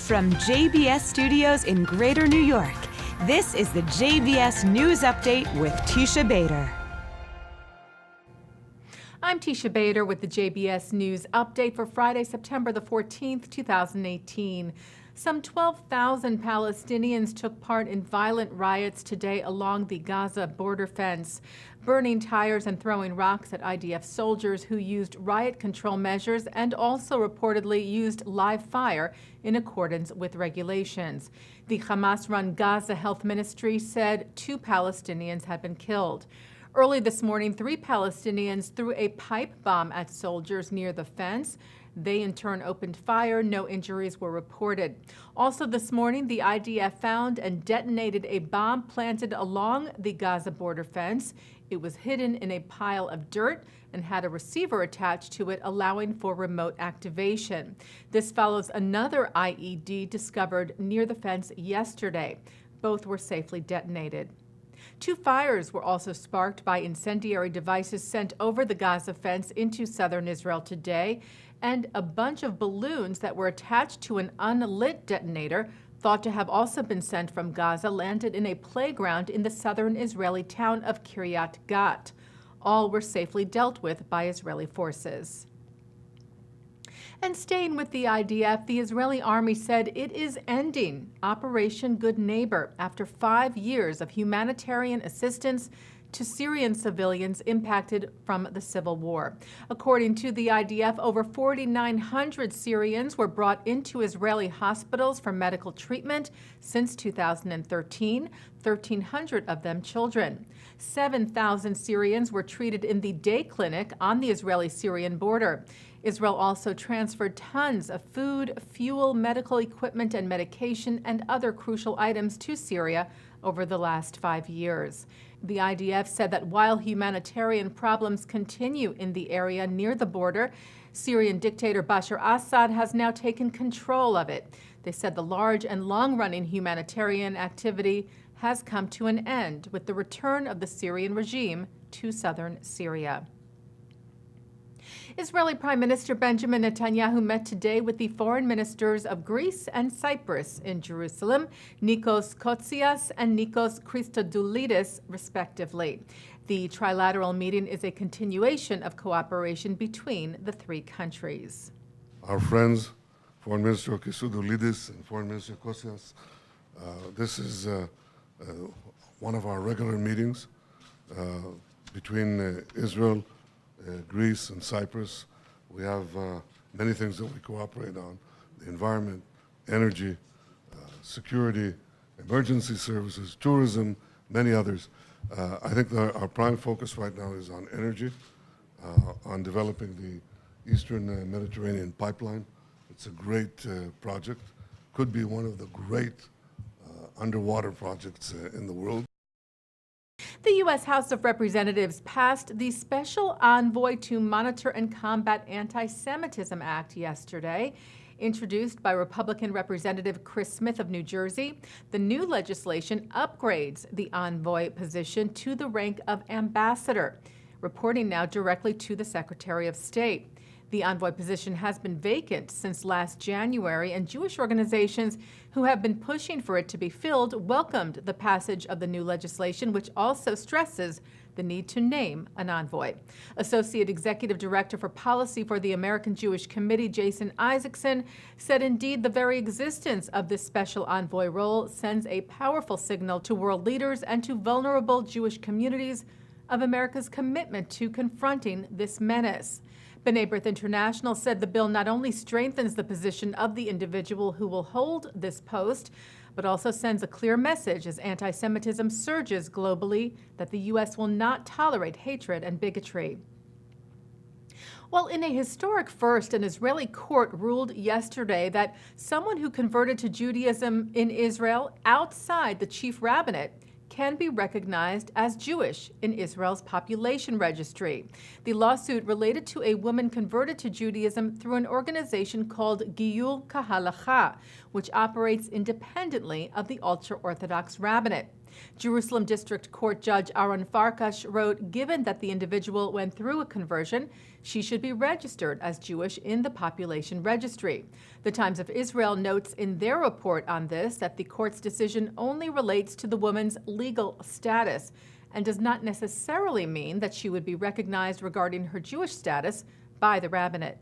From JBS Studios in Greater New York, this is the JBS News Update with Teisha Bader. I'm Teisha Bader with the JBS News Update for Friday, September the 14th, 2018. Some 12,000 Palestinians took part in violent riots today along the Gaza border fence, burning tires and throwing rocks at IDF soldiers who used riot control measures and also reportedly used live fire in accordance with regulations. The Hamas-run Gaza Health Ministry said 2 Palestinians had been killed. Early this morning, 3 Palestinians threw a pipe bomb at soldiers near the fence. They in turn opened fire. No injuries were reported. Also this morning, the IDF found and detonated a bomb planted along the Gaza border fence. It was hidden in a pile of dirt and had a receiver attached to it, allowing for remote activation. This follows another IED discovered near the fence yesterday. Both were safely detonated. 2 fires were also sparked by incendiary devices sent over the Gaza fence into southern Israel today, and a bunch of balloons that were attached to an unlit detonator, thought to have also been sent from Gaza, landed in a playground in the southern Israeli town of Kiryat Gat. All were safely dealt with by Israeli forces. And staying with the IDF, the Israeli army said it is ending Operation Good Neighbor after 5 years of humanitarian assistance to Syrian civilians impacted from the civil war. According to the IDF, over 4,900 Syrians were brought into Israeli hospitals for medical treatment since 2013, 1,300 of them children. 7,000 Syrians were treated in the day clinic on the Israeli-Syrian border. Israel also transferred tons of food, fuel, medical equipment, and medication and other crucial items to Syria over the last 5 years. The IDF said that while humanitarian problems continue in the area near the border, Syrian dictator Bashar Assad has now taken control of it. They said the large and long-running humanitarian activity has come to an end with the return of the Syrian regime to southern Syria. Israeli Prime Minister Benjamin Netanyahu met today with the foreign ministers of Greece and Cyprus in Jerusalem, Nikos Koutsias and Nikos Christodoulidis, respectively. The trilateral meeting is a continuation of cooperation between the 3 countries. Our friends, Foreign Minister Christodoulidis and Foreign Minister Koutsias, this is one of our regular meetings between Israel, Greece and Cyprus. We have many things that we cooperate on: the environment, energy, security, emergency services, tourism, many others. I think our prime focus right now is on energy, on developing the Eastern Mediterranean pipeline. It's a great project, could be one of the great underwater projects in the world. The U.S. House of Representatives passed the Special Envoy to Monitor and Combat Anti-Semitism Act yesterday. Introduced by Republican Representative Chris Smith of New Jersey, the new legislation upgrades the envoy position to the rank of ambassador, reporting now directly to the Secretary of State. The envoy position has been vacant since last January, and Jewish organizations who have been pushing for it to be filled welcomed the passage of the new legislation, which also stresses the need to name an envoy. Associate Executive Director for Policy for the American Jewish Committee, Jason Isaacson, said indeed the very existence of this special envoy role sends a powerful signal to world leaders and to vulnerable Jewish communities of America's commitment to confronting this menace. B'nai B'rith International said the bill not only strengthens the position of the individual who will hold this post, but also sends a clear message as anti-Semitism surges globally that the U.S. will not tolerate hatred and bigotry. Well, in a historic first, an Israeli court ruled yesterday that someone who converted to Judaism in Israel outside the chief rabbinate can be recognized as Jewish in Israel's population registry. The lawsuit related to a woman converted to Judaism through an organization called Giyur Kahalacha, which operates independently of the ultra-Orthodox rabbinate. Jerusalem District Court Judge Aaron Farkash wrote, given that the individual went through a conversion, she should be registered as Jewish in the population registry. The Times of Israel notes in their report on this that the court's decision only relates to the woman's legal status and does not necessarily mean that she would be recognized regarding her Jewish status by the rabbinate.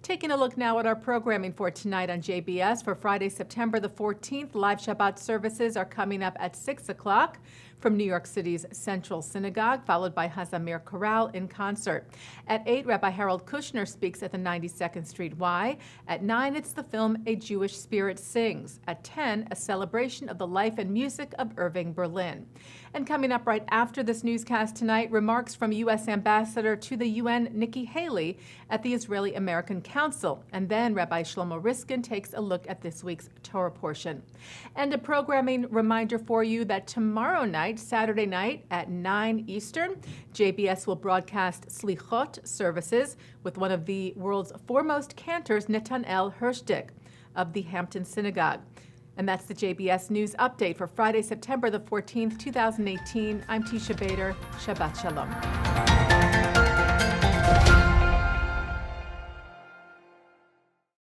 Taking a look now at our programming for tonight on JBS. For Friday, September the 14th, live Shabbat services are coming up at 6 o'clock from New York City's Central Synagogue, followed by Hazamir Chorale in concert. At 8, Rabbi Harold Kushner speaks at the 92nd Street Y. At 9, it's the film A Jewish Spirit Sings. At 10, a celebration of the life and music of Irving Berlin. And coming up right after this newscast tonight, remarks from U.S. Ambassador to the UN Nikki Haley at the Israeli-American Council. And then Rabbi Shlomo Riskin takes a look at this week's Torah portion. And a programming reminder for you that tomorrow night, Saturday night at 9 Eastern, JBS will broadcast Slichot services with one of the world's foremost cantors, Netanel Hirschdick of the Hampton Synagogue. And that's the JBS News Update for Friday, September the 14th, 2018. I'm Teisha Bader. Shabbat Shalom.